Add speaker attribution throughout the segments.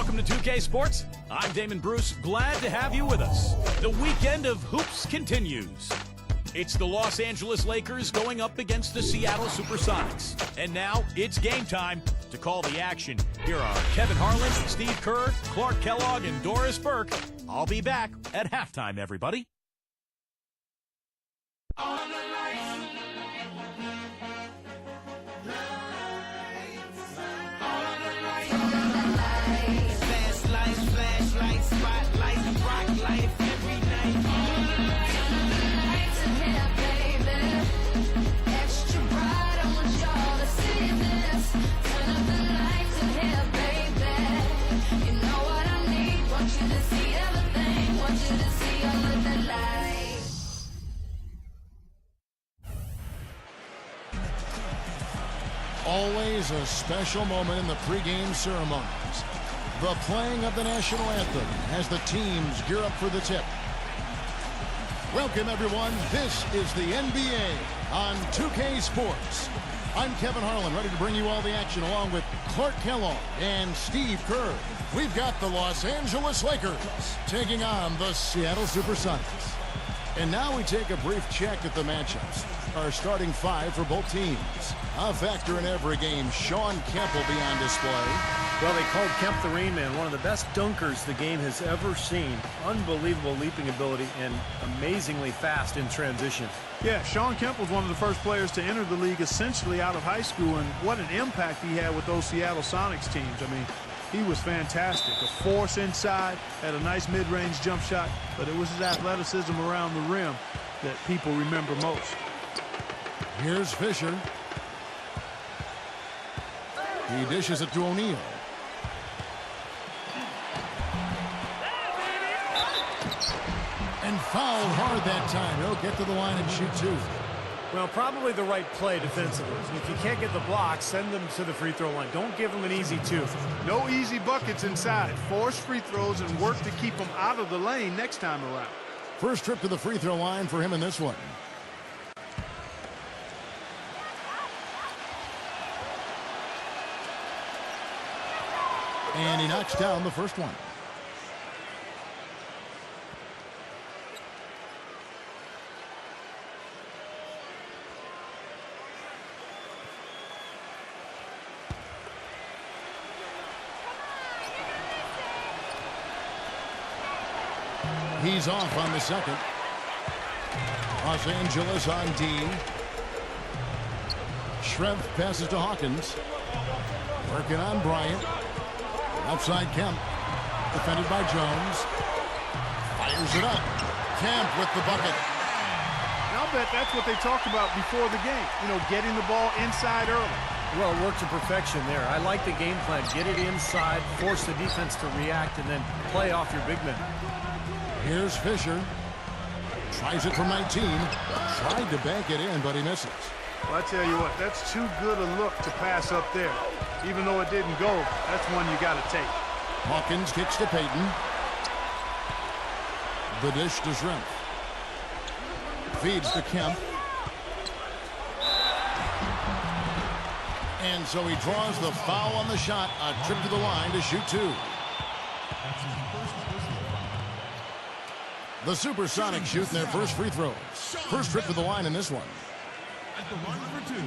Speaker 1: Welcome to 2K Sports. I'm Damon Bruce. Glad to have you with us. The weekend of hoops continues. It's the Los Angeles Lakers going up against the Seattle Supersonics. And now it's game time. To call the action, here are Kevin Harlan, Steve Kerr, Clark Kellogg, and Doris Burke. I'll be back at halftime, everybody.
Speaker 2: Always a special moment in the pregame ceremonies. The playing of the national anthem as the teams gear up for the tip. Welcome, everyone. This is the NBA on 2K Sports. I'm Kevin Harlan, ready to bring you all the action along with Clark Kellogg and Steve Kerr. We've got the Los Angeles Lakers taking on the Seattle Supersonics. And now we take a brief check at the matchups. Our starting five for both teams. A factor in every game, Shawn Kemp will be on display.
Speaker 3: Well, they called Kemp the Rain Man, one of the best dunkers the game has ever seen. Unbelievable leaping ability and amazingly fast in transition.
Speaker 4: Yeah, Shawn Kemp was one of the first players to enter the league essentially out of high school, and what an impact he had with those Seattle Sonics teams. I mean, he was fantastic. A force inside, had a nice mid-range jump shot, but it was his athleticism around the rim that people remember most.
Speaker 2: Here's Fisher. He dishes it to O'Neal. And fouled hard that time. He'll get to the line and shoot two.
Speaker 3: Well, probably the right play defensively. If you can't get the block, send them to the free throw line. Don't give them an easy two.
Speaker 4: No easy buckets inside. Force free throws and work to keep them out of the lane next time around.
Speaker 2: First trip to the free throw line for him in this one. And he knocks down the first one. He's off on the second. Los Angeles on D. Schrempf passes to Hawkins. Working on Bryant. Outside Kemp. Defended by Jones. Fires it up. Kemp with the bucket.
Speaker 4: I'll bet that's what they talked about before the game. You know, getting the ball inside early.
Speaker 3: Well, it worked to perfection there. I like the game plan. Get it inside, force the defense to react, and then play off your big men.
Speaker 2: Here's Fisher. Tries it from 19. Tried to bank it in, but he misses.
Speaker 4: Well, I tell you what, that's too good a look to pass up there. Even though it didn't go, that's one you got to take.
Speaker 2: Hawkins kicks to Payton. The dish to Schrempf. Feeds to Kemp. And so he draws the foul on the shot. A trip to the line to shoot two. The Supersonics shooting their first free throws. First trip to the line in this one.
Speaker 5: At the line for two.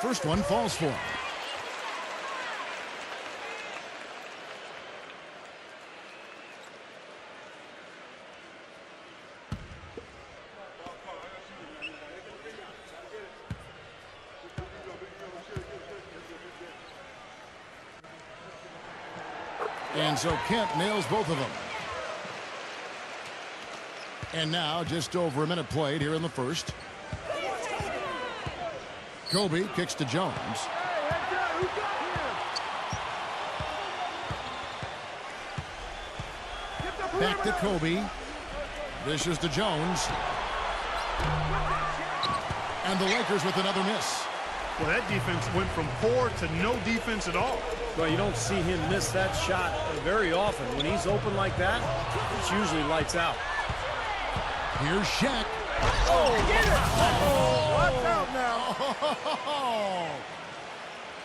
Speaker 2: First one falls for him. And so Kemp nails both of them. And now just over a minute played here in the first. Kobe kicks to Jones. Back to Kobe. Dishes to Jones. And the Lakers with another miss.
Speaker 4: Well, that defense went from poor to no defense at all.
Speaker 3: Well, you don't see him miss that shot very often. When he's open like that, it's usually lights out.
Speaker 2: Here's Shaq.
Speaker 4: Oh, get it! Watch out now.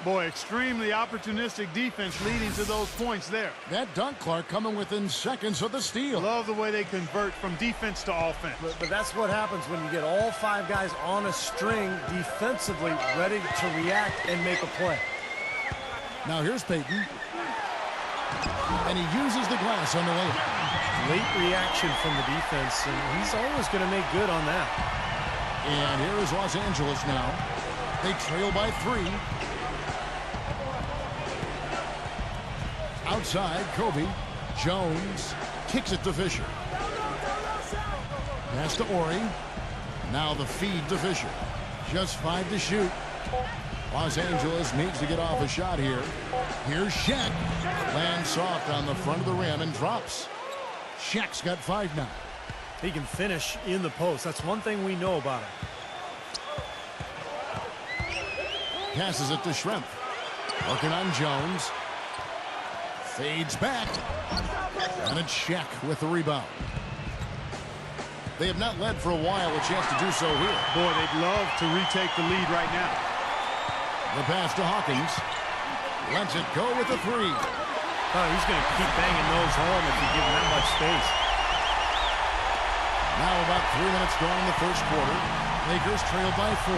Speaker 4: Boy, extremely opportunistic defense leading to those points there.
Speaker 2: That dunk, Clark, coming within seconds of the steal.
Speaker 4: Love the way they convert from defense to offense.
Speaker 3: But that's what happens when you get all 5 guys on a string defensively ready to react and make a play.
Speaker 2: Now here's Payton. And he uses the glass on the layup.
Speaker 3: Late reaction from the defense, and he's always going to make good on that.
Speaker 2: And here is Los Angeles now. They trail by 3. Outside, Kobe. Jones kicks it to Fisher. Pass to Ori. Now the feed to Fisher. Just 5 to shoot. Los Angeles needs to get off a shot here. Here's Shaq. Lands soft on the front of the rim and drops. Shaq's got 5 now.
Speaker 3: He can finish in the post. That's one thing we know about him.
Speaker 2: Passes it to Schrempf. Working on Jones. Fades back. And it's Shaq with the rebound. They have not led for a while. A chance to do so here.
Speaker 4: Boy, they'd love to retake the lead right now.
Speaker 2: The pass to Hawkins. Lets it go with the 3.
Speaker 3: Oh, he's going to keep banging those home if you give him that much space.
Speaker 2: Now about 3 minutes gone in the first quarter. Lakers trail by 4.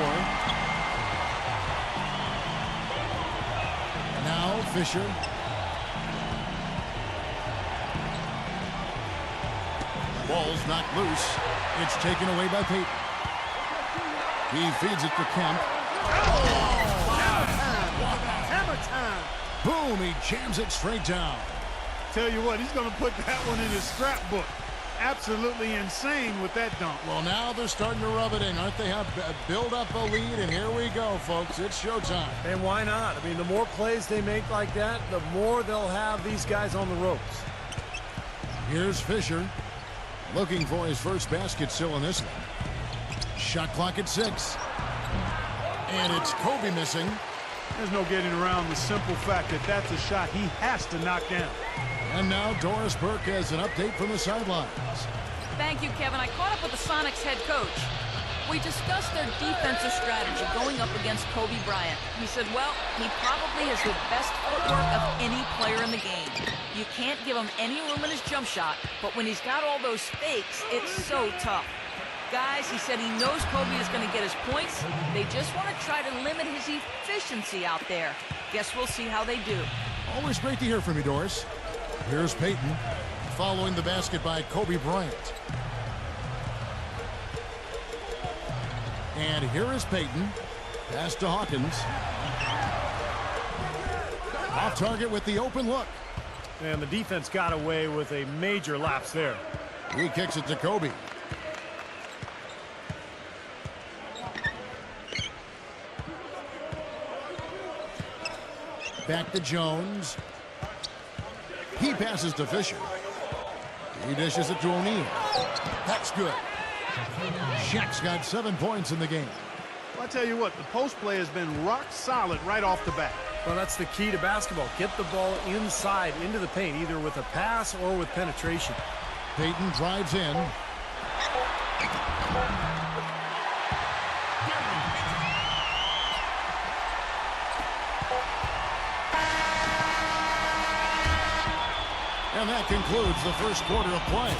Speaker 2: Now Fisher. Ball's knocked loose. It's taken away by Payton. He feeds it to Kemp.
Speaker 4: Hammer time!
Speaker 2: Boom, he jams it straight down.
Speaker 4: Tell you what, he's going to put that one in his scrapbook. Absolutely insane with that dunk.
Speaker 2: Well, now they're starting to rub it in, aren't they? Have build up a lead, and here we go, folks. It's showtime.
Speaker 3: And why not? I mean, the more plays they make like that, the more they'll have these guys on the ropes.
Speaker 2: Here's Fisher. Looking for his first basket still in this one. Shot clock at 6. And it's Kobe missing.
Speaker 4: There's no getting around the simple fact that that's a shot he has to knock down.
Speaker 2: And now Doris Burke has an update from the sidelines.
Speaker 6: Thank you, Kevin. I caught up with the Sonics head coach. We discussed their defensive strategy going up against Kobe Bryant. He said, well, he probably has the best footwork of any player in the game. You can't give him any room in his jump shot, but when he's got all those fakes, it's so tough. Guys, he said he knows Kobe is going to get his points. They just want to try to limit his efficiency out there. Guess we'll see how they do.
Speaker 2: Always great to hear from you, Doris. Here's Payton following the basket by Kobe Bryant. And here is Payton. Pass to Hawkins. Off target with the open look.
Speaker 3: And the defense got away with a major lapse there.
Speaker 2: He kicks it to Kobe. Back to Jones. He passes to Fisher. He dishes it to O'Neal. That's good. Shaq's got 7 points in the game.
Speaker 4: Well, I tell you what, the post play has been rock solid right off the bat.
Speaker 3: Well, that's the key to basketball. Get the ball inside into the paint, either with a pass or with penetration.
Speaker 2: Payton drives in. And that concludes the first quarter of play.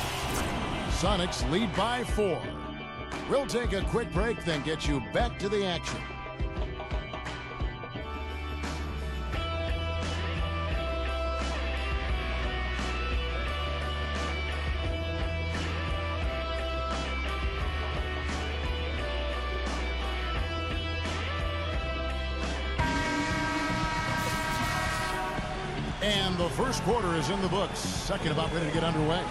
Speaker 2: Sonics lead by 4. We'll take a quick break, then get you back to the action. And the first quarter is in the books. Second about ready to get underway.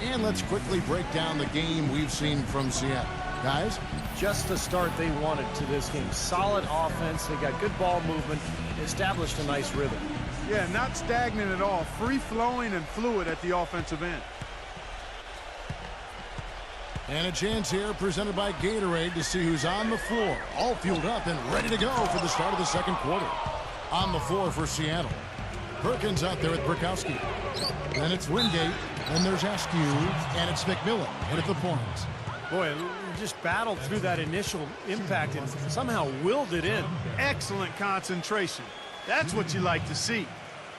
Speaker 2: And let's quickly break down the game we've seen from Seattle. Guys?
Speaker 3: Just the start they wanted to this game. Solid offense. They got good ball movement. Established a nice rhythm.
Speaker 4: Yeah, not stagnant at all. Free-flowing and fluid at the offensive end.
Speaker 2: And a chance here presented by Gatorade to see who's on the floor. All fueled up and ready to go for the start of the second quarter. On the floor for Seattle. Perkins out there with Burkowski. Then it's Wingate. Then there's Askew. And it's McMillan hit at the point.
Speaker 3: Boy, he just battled through that initial impact and somehow willed it in.
Speaker 4: Excellent concentration. That's what you like to see.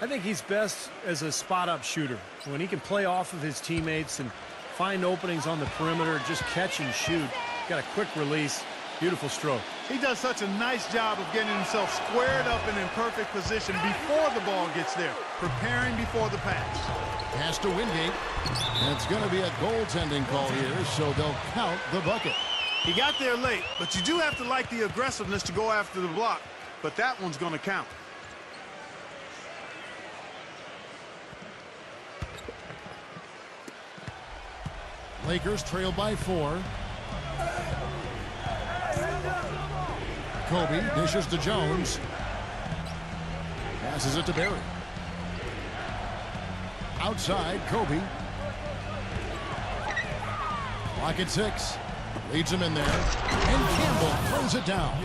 Speaker 3: I think he's best as a spot-up shooter. When he can play off of his teammates and find openings on the perimeter, just catch and shoot. Got a quick release. Beautiful stroke.
Speaker 4: He does such a nice job of getting himself squared up and in perfect position before the ball gets there, preparing before the pass.
Speaker 2: Pass to Wingate. And it's going to be a goaltending call here, so they'll count the bucket.
Speaker 4: He got there late, but you do have to like the aggressiveness to go after the block. But that one's going to count.
Speaker 2: Lakers trail by 4. Kobe dishes to Jones. Passes it to Barry. Outside, Kobe. Clock at 6. Leads him in there. And Campbell throws it down.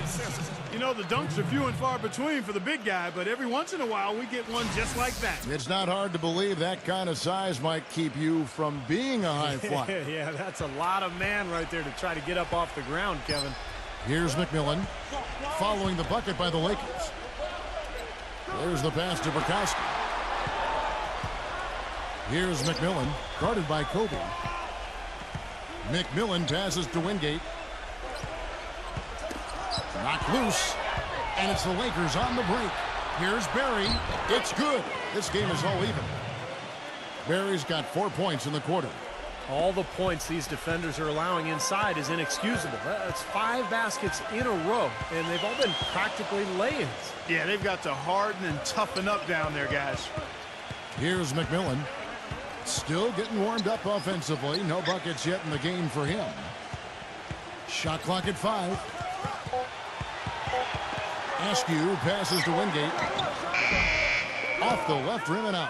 Speaker 4: You know, the dunks are few and far between for the big guy, but every once in a while we get one just like that.
Speaker 2: It's not hard to believe that kind of size might keep you from being a high flyer.
Speaker 3: Yeah, that's a lot of man right there to try to get up off the ground, Kevin.
Speaker 2: Here's McMillan following the bucket by the Lakers. There's the pass to Burkowski. Here's McMillan, guarded by Kobe. McMillan passes to Wingate. Knocked loose, and it's the Lakers on the break. Here's Barry. It's good. This game is all even. Barry's got 4 points in the quarter.
Speaker 3: All the points these defenders are allowing inside is inexcusable. That's 5 baskets in a row, and they've all been practically lay-ins.
Speaker 4: Yeah, they've got to harden and toughen up down there, guys.
Speaker 2: Here's McMillan. Still getting warmed up offensively. No buckets yet in the game for him. Shot clock at 5. Askew passes to Wingate. Off the left rim and out.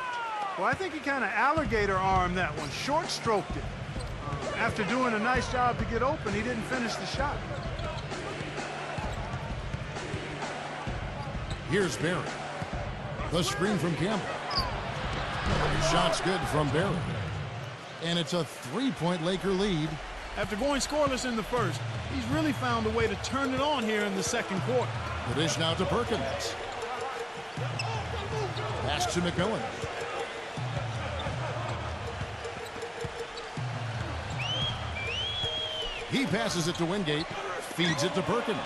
Speaker 4: Well, I think he kind of alligator armed that one, short stroked it. After doing a nice job to get open, he didn't finish the shot.
Speaker 2: Here's Barry. The screen from Campbell. Shot's good from Barry. And it's a 3-point Laker lead.
Speaker 4: After going scoreless in the first, he's really found a way to turn it on here in the second quarter.
Speaker 2: The dish now to Perkins. Pass to McMillan. He passes it to Wingate. Feeds it to Perkins.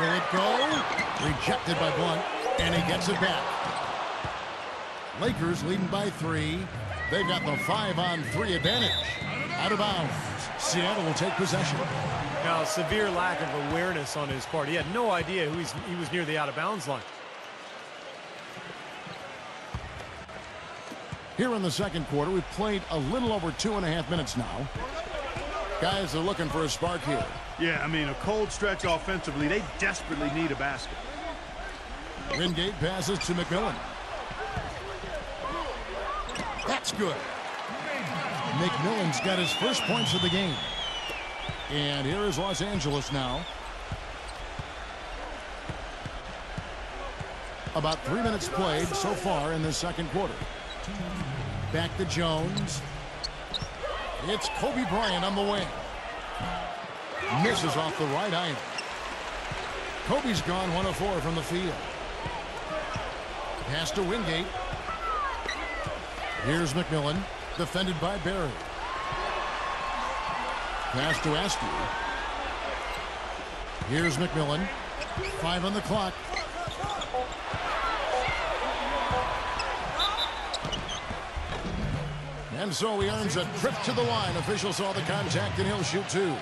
Speaker 2: Will it go? Rejected by Blunt. And he gets it back. Lakers leading by 3. They've got the 5-on-3 advantage. Out of bounds. Seattle will take possession.
Speaker 3: Now, severe lack of awareness on his part. He had no idea he was near the out-of-bounds line.
Speaker 2: Here in the second quarter, we've played a little over 2.5 minutes now. Guys are looking for a spark here.
Speaker 4: Yeah, I mean, a cold stretch offensively. They desperately need a basket.
Speaker 2: Wingate passes to McMillan. That's good. McMillan's got his first points of the game. And here is Los Angeles now. About 3 minutes played so far in the second quarter. Back to Jones. It's Kobe Bryant on the wing. Misses off the right iron. Kobe's gone 1 of 4 from the field. Pass to Wingate. Here's McMillan, defended by Barry. Pass to Askew. Here's McMillan. 5 on the clock. And so he earns a trip to the line. Officials saw the contact, and he'll shoot 2.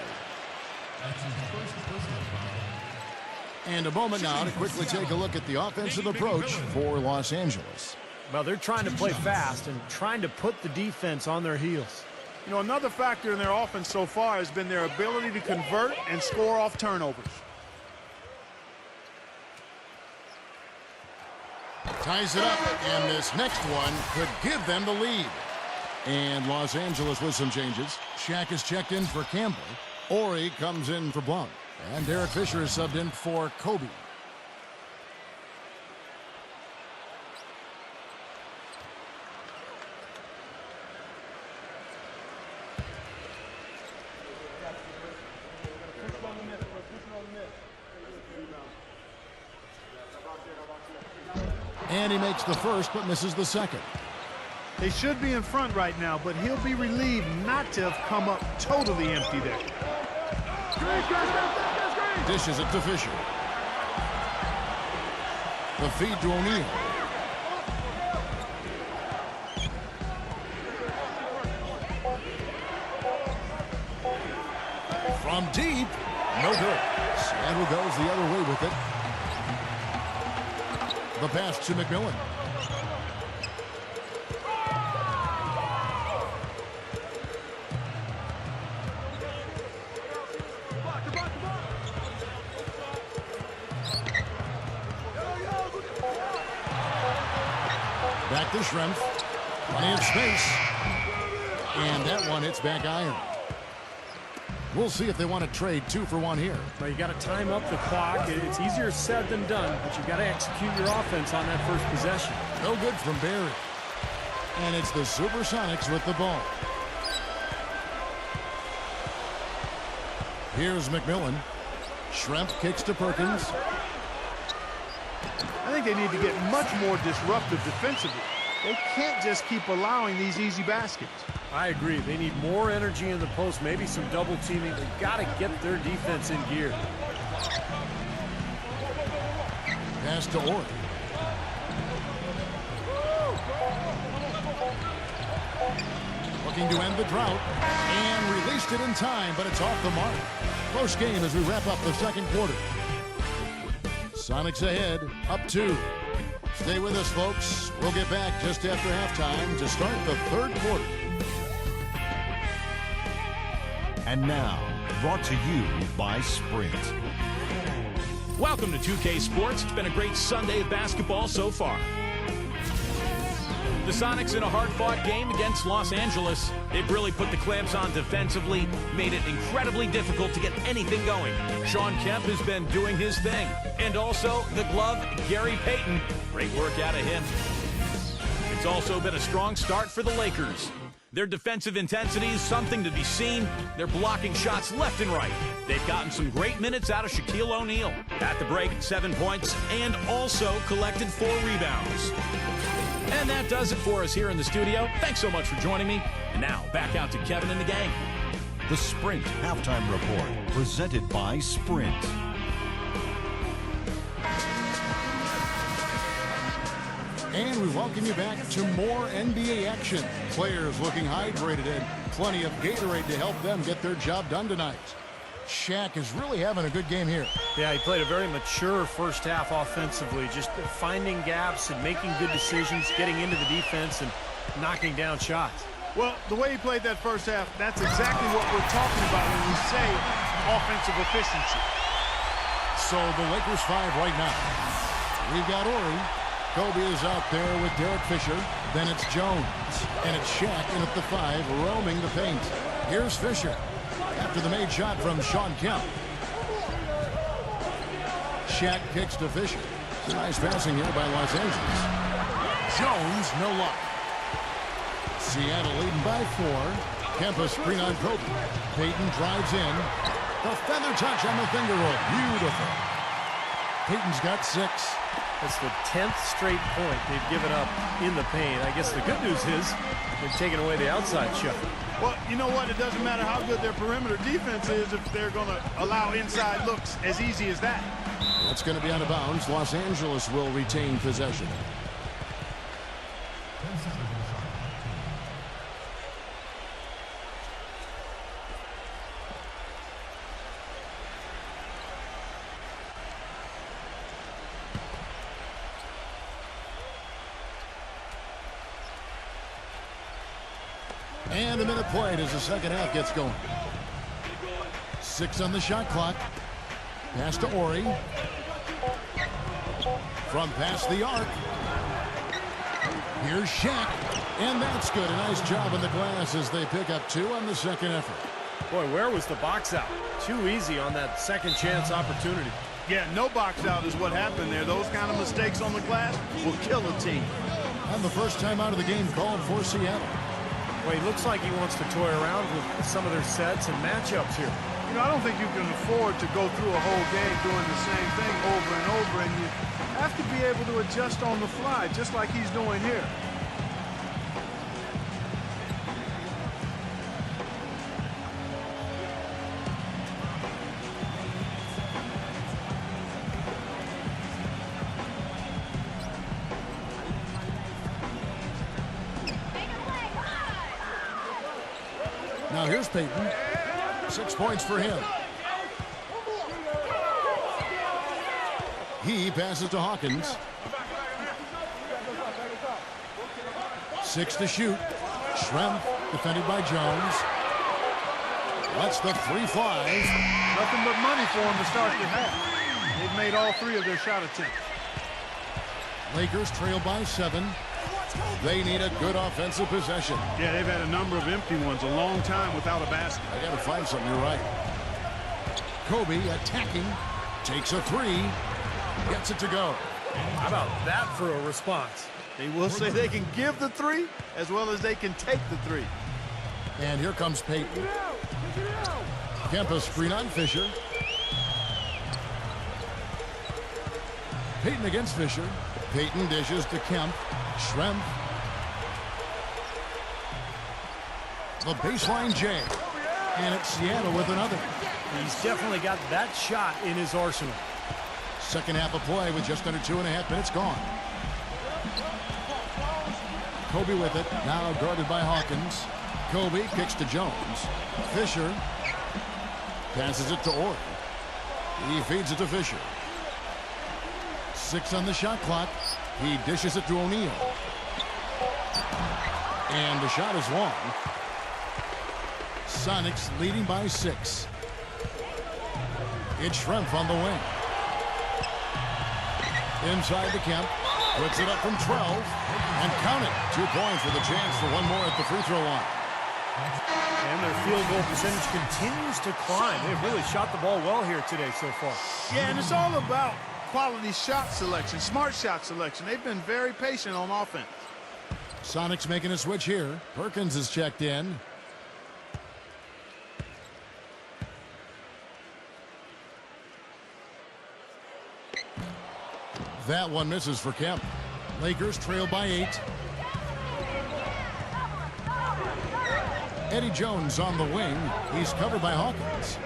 Speaker 2: And a moment now to quickly take a look at the offensive approach for Los Angeles.
Speaker 3: Well, they're trying to play fast and trying to put the defense on their heels.
Speaker 4: You know, another factor in their offense so far has been their ability to convert and score off turnovers.
Speaker 2: Ties it up, and this next one could give them the lead. And Los Angeles with some changes. Shaq is checked in for Campbell. Ori comes in for Blount. And Derek Fisher is subbed in for Kobe. And he makes the first, but misses the second.
Speaker 4: They should be in front right now, but he'll be relieved not to have come up totally empty there.
Speaker 2: Dishes it to Fisher. The feed to O'Neal. From deep, no good. Seattle goes the other way with it. The pass to McMillan. Back to Schrempf. Plenty of space. And that one hits back iron. We'll see if they want to trade 2 for 1 here.
Speaker 3: Well, you got to time up the clock. It's easier said than done, but you got to execute your offense on that first possession.
Speaker 2: No good from Barry. And it's the Supersonics with the ball. Here's McMillan. Schrempf kicks to Perkins.
Speaker 4: I think they need to get much more disruptive defensively. They can't just keep allowing these easy baskets.
Speaker 3: I agree. They need more energy in the post, maybe some double teaming. They've got to get their defense in gear.
Speaker 2: Pass to Orr. Looking to end the drought. And released it in time, but it's off the mark. Close game as we wrap up the second quarter. Sonics ahead, up 2. Stay with us, folks. We'll get back just after halftime to start the third quarter.
Speaker 5: And now, brought to you by Sprint.
Speaker 1: Welcome to 2K Sports. It's been a great Sunday of basketball so far. The Sonics in a hard-fought game against Los Angeles. They've really put the clamps on defensively, made it incredibly difficult to get anything going. Shawn Kemp has been doing his thing. And also, the glove, Gary Payton. Great work out of him. It's also been a strong start for the Lakers. Their defensive intensity is something to be seen. They're blocking shots left and right. They've gotten some great minutes out of Shaquille O'Neal. At the break, 7 points, and also collected 4 rebounds. And that does it for us here in the studio. Thanks so much for joining me. And now, back out to Kevin and the gang.
Speaker 5: The Sprint Halftime Report, presented by Sprint.
Speaker 2: And we welcome you back to more NBA action. Players looking hydrated and plenty of Gatorade to help them get their job done tonight. Shaq is really having a good game here.
Speaker 3: Yeah, he played a very mature first half offensively, just finding gaps and making good decisions, getting into the defense and knocking down shots.
Speaker 4: Well, the way he played that first half, that's exactly what we're talking about when we say offensive efficiency.
Speaker 2: So the Lakers 5 right now. We've got Horry. Kobe is out there with Derek Fisher. Then it's Jones. And it's Shaq in at the 5, roaming the paint. Here's Fisher. After the made shot from Shawn Kemp. Shaq kicks to Fisher. Nice passing here by Los Angeles. Jones, no luck. Seattle leading by 4. Kemp a screen on Kobe. Payton drives in. The feather touch on the finger roll. Beautiful. Payton's got 6.
Speaker 3: That's the 10th straight point they've given up in the paint. I guess the good news is they've taken away the outside shot.
Speaker 4: Well, you know what? It doesn't matter how good their perimeter defense is if they're going to allow inside looks as easy as that.
Speaker 2: That's going to be out of bounds. Los Angeles will retain possession. And a minute played as the second half gets going. 6 on the shot clock. Pass to Horry. From past the arc. Here's Shaq. And that's good. A nice job on the glass as they pick up 2 on the second effort.
Speaker 3: Boy, where was the box out? Too easy on that second chance opportunity.
Speaker 4: Yeah, no box out is what happened there. Those kind of mistakes on the glass will kill a team.
Speaker 2: And the first time out of the game called for Seattle.
Speaker 3: Well, he looks like he wants to toy around with some of their sets and matchups here.
Speaker 4: You know, I don't think you can afford to go through a whole game doing the same thing over and over, and you have to be able to adjust on the fly, just like he's doing here.
Speaker 2: Now here's Payton. 6 points for him. He passes to Hawkins. 6 to shoot. Schrempf defended by Jones. Lets the three fly.
Speaker 4: Nothing but money for them to start the half. They've made all 3 of their shot attempts.
Speaker 2: Lakers trail by 7. They need a good offensive possession.
Speaker 4: Yeah, they've had a number of empty ones, a long time without a basket.
Speaker 2: I got to find something. You're right. Kobe attacking. Takes a 3. Gets it to go.
Speaker 3: How about that for a response?
Speaker 4: They will say they can give the 3 as well as they can take the 3.
Speaker 2: And here comes Payton. Kempa screen on Fisher. Payton against Fisher. Payton dishes to Kemp. Schrempf. The baseline J. And it's Seattle with another.
Speaker 3: He's definitely got that shot in his arsenal.
Speaker 2: Second half of play with just under 2.5 minutes gone. Kobe with it. Now guarded by Hawkins. Kobe kicks to Jones. Fisher passes it to Orr. He feeds it to Fisher. 6 on the shot clock. He dishes it to O'Neal. And the shot is long. Sonics leading by 6. It's Schrempf on the wing. Inside the Kemp. Puts it up from 12. And count it. 2 points with a chance for one more at the free throw line.
Speaker 3: And their field goal percentage continues to climb. They've really shot the ball well here today so far.
Speaker 4: Yeah, and it's all about quality shot selection, smart shot selection. They've been very patient on offense.
Speaker 2: Sonics making a switch here. Perkins is checked in. That one misses for Kemp. Lakers trail by 8. Eddie Jones on the wing. He's covered by Hawkins.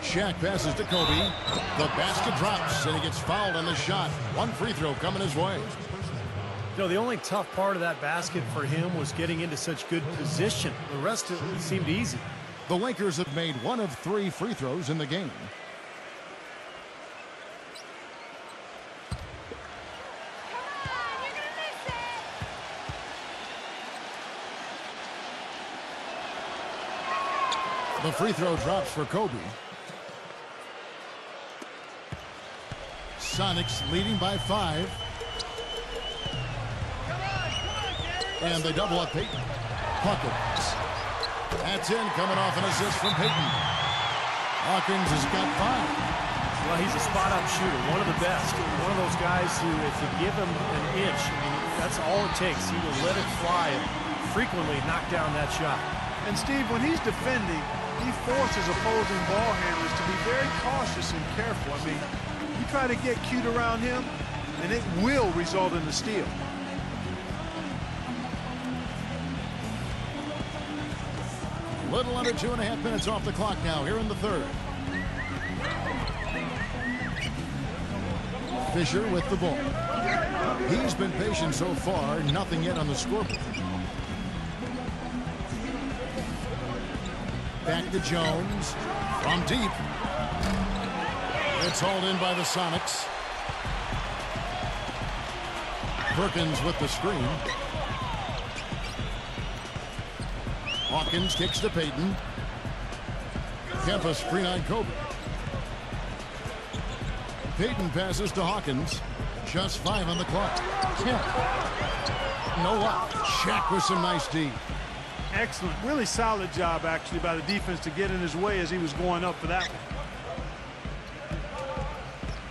Speaker 2: Shaq passes to Kobe. The basket drops, and he gets fouled on the shot. One free throw coming his way.
Speaker 3: You know, the only tough part of that basket for him was getting into such good position. The rest of it seemed easy.
Speaker 2: The Lakers have made 1 of 3 free throws in the game. The free throw drops for Kobe. Sonics leading by 5. And they double up Payton. Hawkins. That's in, coming off an assist from Payton. Hawkins has got 5.
Speaker 3: Well, he's a spot-up shooter, one of the best. One of those guys who, if you give him an inch, I mean, that's all it takes. He will let it fly and frequently knock down that shot.
Speaker 4: And Steve, when he's defending, he forces opposing ball handlers to be very cautious and careful. I mean, you try to get cute around him, and it will result in a steal.
Speaker 2: Little under 2.5 minutes off the clock now here in the third. Fisher with the ball. He's been patient so far, nothing yet on the scoreboard. Back to Jones from deep. It's hauled in by the Sonics. Perkins with the screen. Hawkins kicks to Payton. Kempa screen on Kobe. Payton passes to Hawkins. Just 5 on the clock. Kemp. No luck. Shaq with some nice D.
Speaker 4: Excellent. Really solid job, actually, by the defense to get in his way as he was going up for that one.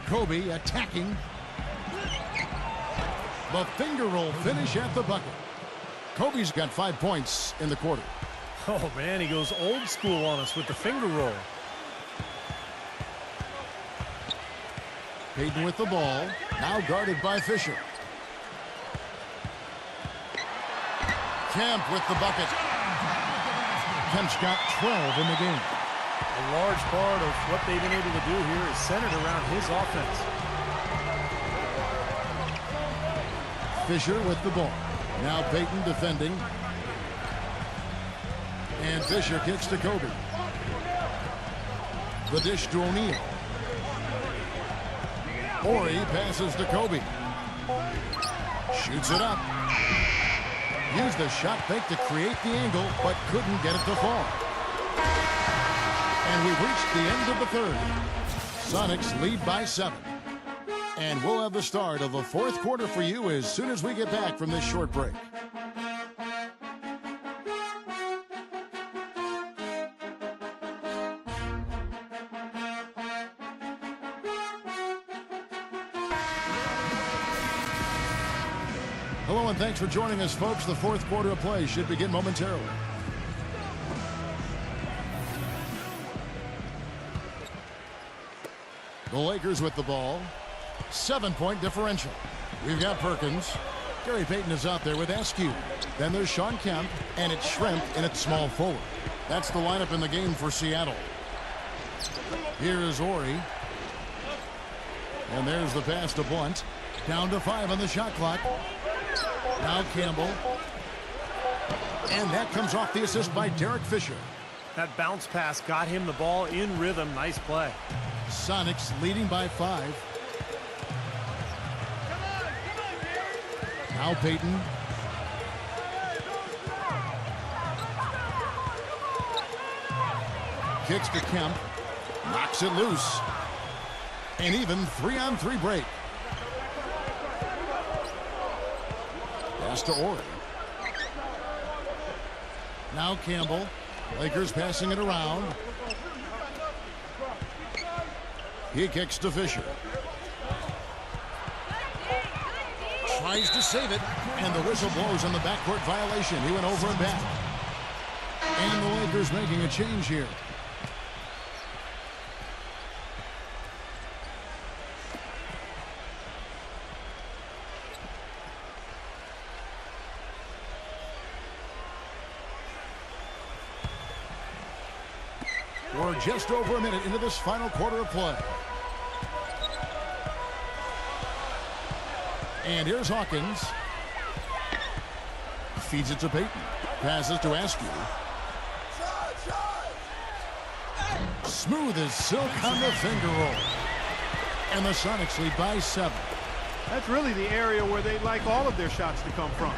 Speaker 2: Kobe attacking. The finger roll finish at the bucket. Kobe's got 5 points in the quarter.
Speaker 3: Oh, man, he goes old school on us with the finger roll.
Speaker 2: Payton with the ball. Now guarded by Fisher. Kemp with the bucket. Kemp's got 12 in the game.
Speaker 3: A large part of what they've been able to do here is centered around his offense.
Speaker 2: Fisher with the ball. Now Payton defending. And Fisher kicks to Kobe. The dish to O'Neal. Horry passes to Kobe. Shoots it up. Used the shot fake to create the angle, but couldn't get it to fall. And we've reached the end of the third. Sonics lead by 7. And we'll have the start of the fourth quarter for you as soon as we get back from this short break. Hello and thanks for joining us, folks. The fourth quarter of play should begin momentarily. The Lakers with the ball. 7-point differential. We've got Perkins. Gary Payton is out there with Askew. Then there's Shawn Kemp, and it's Schrempf in its small forward. That's the lineup in the game for Seattle. Here is Horry. And there's the pass to Blunt. Down to 5 on the shot clock. Now Campbell. And that comes off the assist by Derek Fisher.
Speaker 3: That bounce pass got him the ball in rhythm. Nice play.
Speaker 2: Sonics leading by 5. Now Payton. Kicks to Kemp. Knocks it loose. And even 3-on-3 break. Pass to Horry. Now Campbell. Lakers passing it around. He kicks to Fisher. Tries to save it, and the whistle blows on the backcourt violation. He went over and back. And the Lakers making a change here. We're just over a minute into this final quarter of play. And here's Hawkins. Feeds it to Payton. Passes to Askew. Smooth as silk on the finger roll. And the Sonics lead by 7.
Speaker 4: That's really the area where they'd like all of their shots to come from.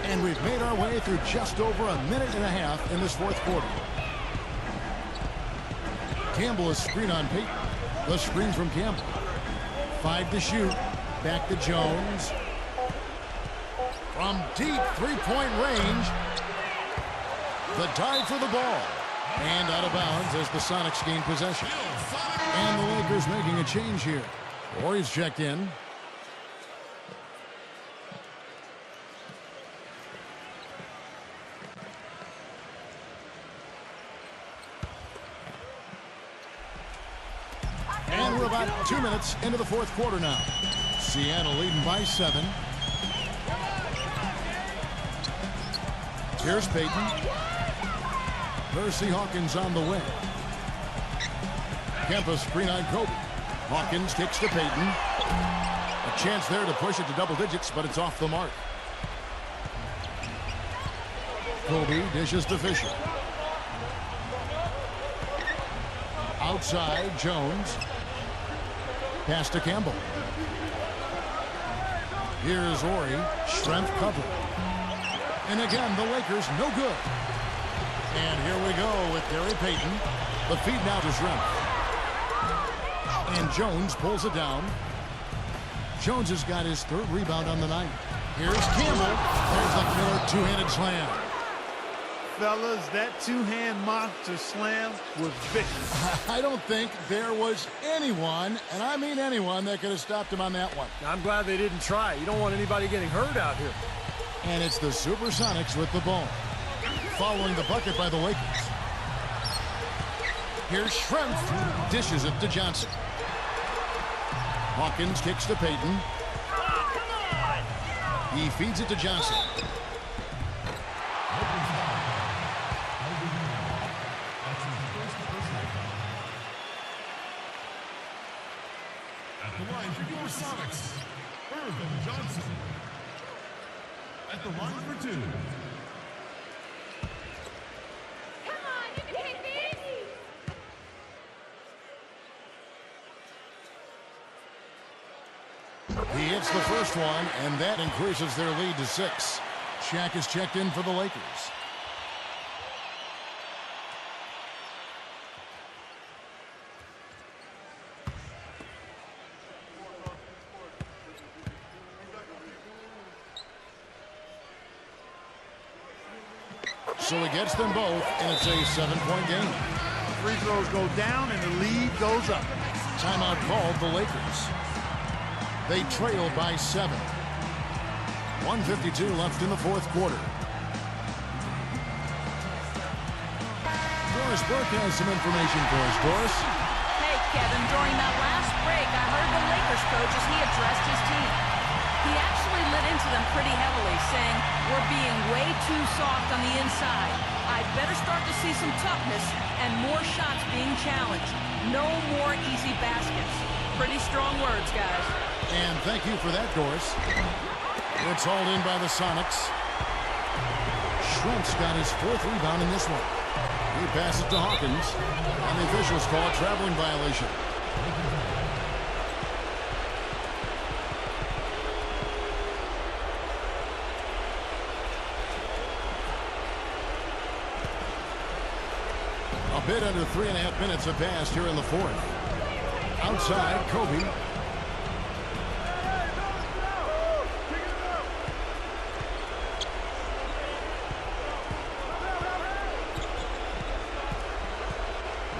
Speaker 2: And we've made our way through just over a minute and a half in this fourth quarter. Campbell is screen on Payton. The screen from Campbell. 5 to shoot. Back to Jones. From deep three-point range. The dive for the ball. And out of bounds as the Sonics gain possession. And the Lakers making a change here. Horry's checked in. And we're about 2 minutes into the fourth quarter now. Seattle leading by 7. Here's Payton. Percy Hawkins on the wing. Kemp screen on Kobe. Hawkins kicks to Payton. A chance there to push it to double digits, but it's off the mark. Kobe dishes to Fisher. Outside, Jones. Pass to Campbell. Here's Horry. Schrempf covered. And again, the Lakers no good. And here we go with Gary Payton. The feed now to Schrempf. And Jones pulls it down. Jones has got his 3rd rebound on the night. Here's Campbell. There's the killer two-handed slam.
Speaker 4: Fellas, that two-hand monster slam was vicious.
Speaker 2: I don't think there was anyone, and I mean anyone, that could have stopped him on that one.
Speaker 3: I'm glad they didn't try. You don't want anybody getting hurt out here.
Speaker 2: And it's the Supersonics with the ball. Following the bucket by the Lakers. Here's Schrempf. Dishes it to Johnson. Hawkins kicks to Payton. He feeds it to Johnson.
Speaker 7: At the line for your Sonics, Irvin Johnson. At the line for 2.
Speaker 8: Come on, you can take this.
Speaker 2: He hits the first one, and that increases their lead to 6. Shaq is checked in for the Lakers. So he gets them both, and it's a 7-point game.
Speaker 4: Free throws go down and the lead goes up.
Speaker 2: Timeout called the Lakers. They trail by 7. 1:52 left in the fourth quarter. Doris Burke has some information for us. Doris?
Speaker 6: Hey, Kevin, during that last break, I heard the Lakers coach as he addressed his team. He actually lit into them pretty heavily, saying, "We're being way too soft on the inside. I'd better start to see some toughness and more shots being challenged. No more easy baskets." Pretty strong words, guys.
Speaker 2: And thank you for that, Doris. It's hauled in by the Sonics. Schrempf's got his 4th rebound in this one. He passes to Hawkins, and the officials call a traveling violation. A bit under 3.5 minutes have passed here in the fourth. Outside, Kobe.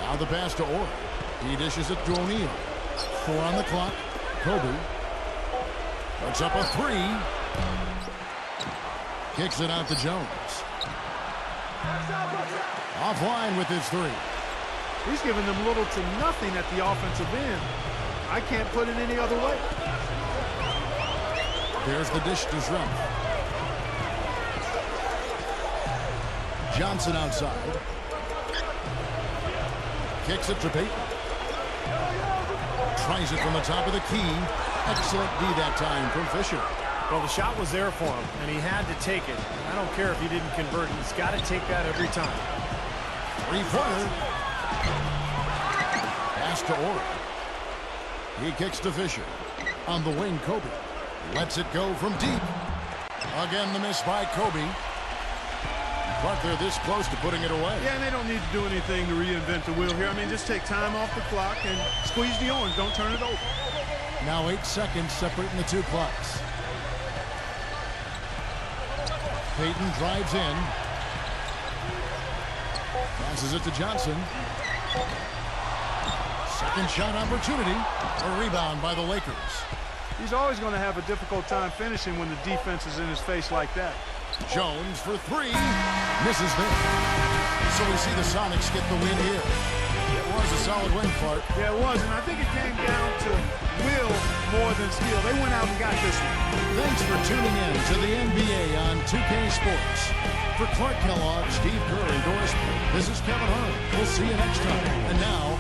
Speaker 2: Now the pass to Orr. He dishes it to O'Neal. 4 on the clock. Kobe puts up a 3. Kicks it out to Jones. Offline with his 3.
Speaker 4: He's giving them little to nothing at the offensive end. I can't put it any other way.
Speaker 2: There's the dish to Schrempf. Johnson outside. Kicks it to Payton. Tries it from the top of the key. Excellent D that time from Fisher.
Speaker 3: Well, the shot was there for him, and he had to take it. I don't care if he didn't convert. He's got to take that every time.
Speaker 2: 3-pointer. Pass to Orr. He kicks to Fisher. On the wing, Kobe lets it go from deep. Again, the miss by Kobe. But they're this close to putting it away.
Speaker 4: Yeah, and they don't need to do anything to reinvent the wheel here. I mean, just take time off the clock and squeeze the orange. Don't turn it over.
Speaker 2: Now 8 seconds separating the 2 clocks. Payton drives in. Passes it to Johnson. Second shot opportunity. A rebound by the Lakers.
Speaker 4: He's always going to have a difficult time finishing when the defense is in his face like that.
Speaker 2: Jones for 3. Misses there. So we see the Sonics get the win here. It was a solid win, Clark.
Speaker 4: Yeah, it was, and I think it came down to will more than skill. They went out and got this one.
Speaker 2: Thanks for tuning in to the NBA on 2K Sports. For Clark Kellogg, Steve Kerr, and Doris, this is Kevin Harlan. We'll see you next time. And now,